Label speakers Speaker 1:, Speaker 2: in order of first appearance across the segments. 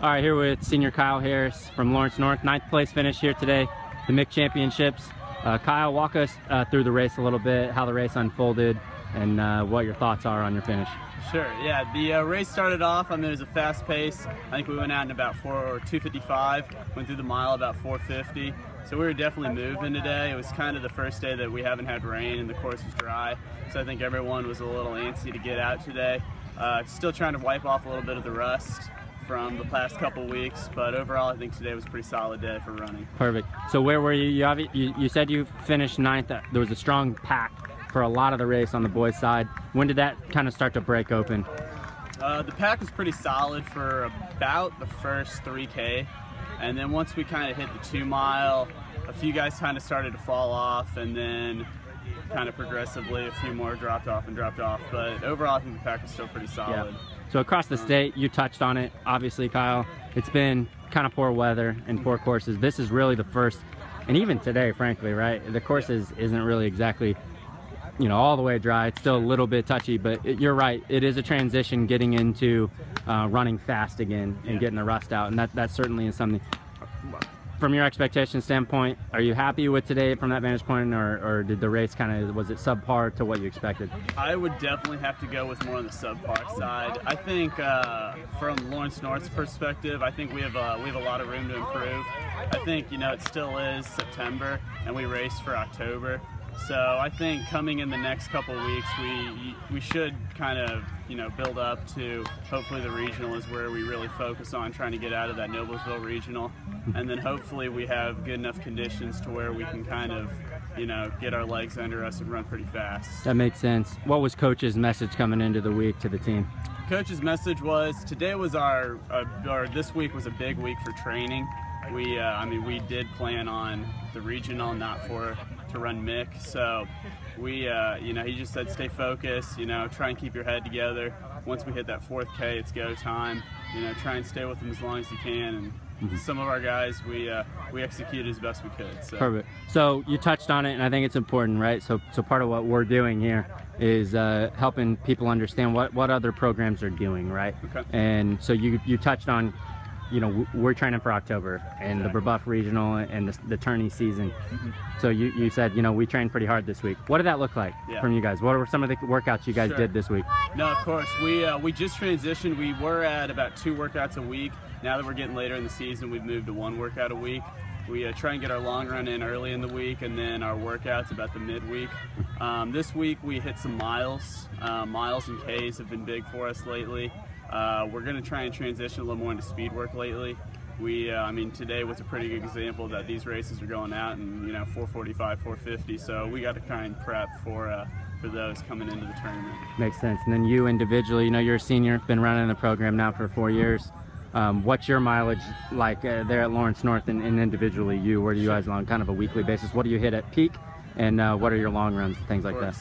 Speaker 1: All right, here with senior Kyle Harris from Lawrence North. 9th place finish here today, the MIC Championships. Kyle, walk us through the race a little bit, how the race unfolded, and what your thoughts are on your finish.
Speaker 2: Sure, yeah, the race started off, it was a fast pace. I think we went out in about 2:55, went through the mile about 4:50. So we were definitely moving today. It was kind of the first day that we haven't had rain and the course was dry. So I think everyone was a little antsy to get out today. Still trying to wipe off a little bit of the rust from the past couple weeks, but overall I think today was a pretty solid day for running.
Speaker 1: Perfect. So where were you? You said you finished 9th. There was a strong pack for a lot of the race on the boys' side. When did that kind of start to break open?
Speaker 2: The pack was pretty solid for about the first 3K, and then once we kind of hit the 2 mile, a few guys kind of started to fall off, and then kind of progressively a few more dropped off, but overall I think the pack was still pretty solid.
Speaker 1: Yeah. So across the state, you touched on it, obviously, Kyle, it's been kind of poor weather and poor courses. This is really the first, and even today, frankly, right? The course isn't really exactly, all the way dry. It's still a little bit touchy, but you're right. It is a transition getting into running fast again and getting the rust out, and that certainly is something. From your expectation standpoint, are you happy with today from that vantage point, or did the race was it subpar to what you expected?
Speaker 2: I would definitely have to go with more on the subpar side. I think from Lawrence North's perspective, I think we have a lot of room to improve. I think it still is September and we race for October. So I think coming in the next couple of weeks, we should kind of build up to hopefully the regional is where we really focus on trying to get out of that Noblesville regional, and then hopefully we have good enough conditions to where we can kind of get our legs under us and run pretty fast.
Speaker 1: That makes sense. What was Coach's message coming into the week to the team?
Speaker 2: Coach's message was today was this week was a big week for training. We did plan on the regional, not to run MIC, so he just said stay focused, try and keep your head together. Once we hit that 4th K, it's go time. Try and stay with them as long as you can, and some of our guys, we executed as best we could. So.
Speaker 1: Perfect. So you touched on it, and I think it's important, right? So part of what we're doing here is helping people understand what other programs are doing, right? Okay. And so you touched on, we're training for October and the Brebeuf Regional and the tourney season. So you said, we trained pretty hard this week. What did that look like from you guys? What were some of the workouts you guys did this week?
Speaker 2: No, of course. We just transitioned. We were at about 2 workouts a week. Now that we're getting later in the season, we've moved to 1 workout a week. We try and get our long run in early in the week, and then our workouts about the midweek. This week we hit some miles. Miles and Ks have been big for us lately. We're going to try and transition a little more into speed work lately. Today was a pretty good example that these races are going out in 4:45, 4:50. So we got to try and prep for those coming into the tournament.
Speaker 1: Makes sense. And then you individually, you're a senior, been running the program now for 4 years. What's your mileage like there at Lawrence North, and individually where do you guys on kind of a weekly basis? What do you hit at peak, and what are your long runs, things like that?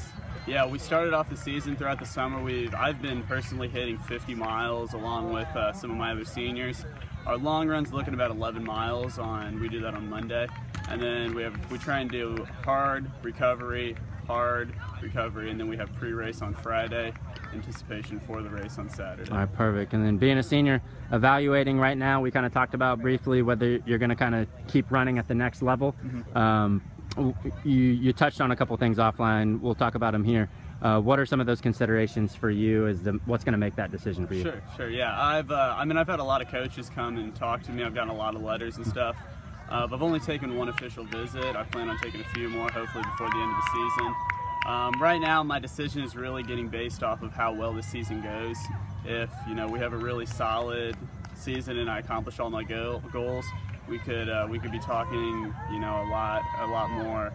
Speaker 2: Yeah, we started off the season throughout the summer. I've been personally hitting 50 miles along with some of my other seniors. Our long run's looking about 11 miles we do that on Monday. And then we try and do hard recovery, and then we have pre-race on Friday, anticipation for the race on Saturday.
Speaker 1: All right, perfect. And then being a senior, evaluating right now, we kind of talked about briefly whether you're going to kind of keep running at the next level. You touched on a couple things offline. We'll talk about them here. What are some of those considerations for you as what's going to make that decision for you?
Speaker 2: Sure. Yeah, I've had a lot of coaches come and talk to me. I've gotten a lot of letters and stuff. I've only taken 1 official visit. I plan on taking a few more, hopefully before the end of the season. Right now, my decision is really getting based off of how well the season goes. If we have a really solid season and I accomplish all my goals, we could be talking a lot more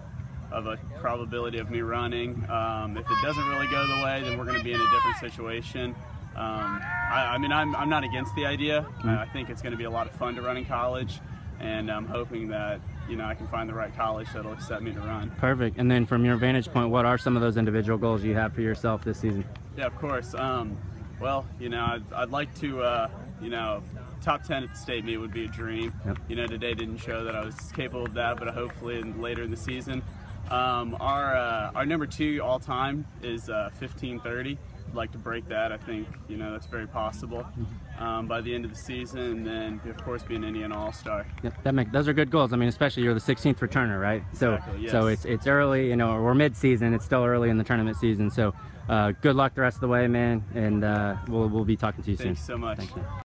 Speaker 2: of a probability of me running. If it doesn't really go the way, then we're going to be in a different situation. I'm not against the idea. I think it's going to be a lot of fun to run in college, and I'm hoping that I can find the right college that'll accept me to run.
Speaker 1: Perfect. And then from your vantage point, what are some of those individual goals you have for yourself this season?
Speaker 2: Yeah, of course. Well, I'd like to top 10 at the state meet would be a dream. Yep. Today didn't show that I was capable of that, but hopefully later in the season. Our number 2 all time is 15:30. like to break that. I think, you know, that's very possible by the end of the season, and then of course be an Indiana All-Star.
Speaker 1: Yep, those are good goals. I mean, especially you're the 16th returner, right?
Speaker 2: Exactly, yes.
Speaker 1: So it's early, you know, we're mid-season. It's still early in the tournament season. So good luck the rest of the way, man, and we'll be talking to you soon.
Speaker 2: Thanks so much.
Speaker 1: Thanks, man.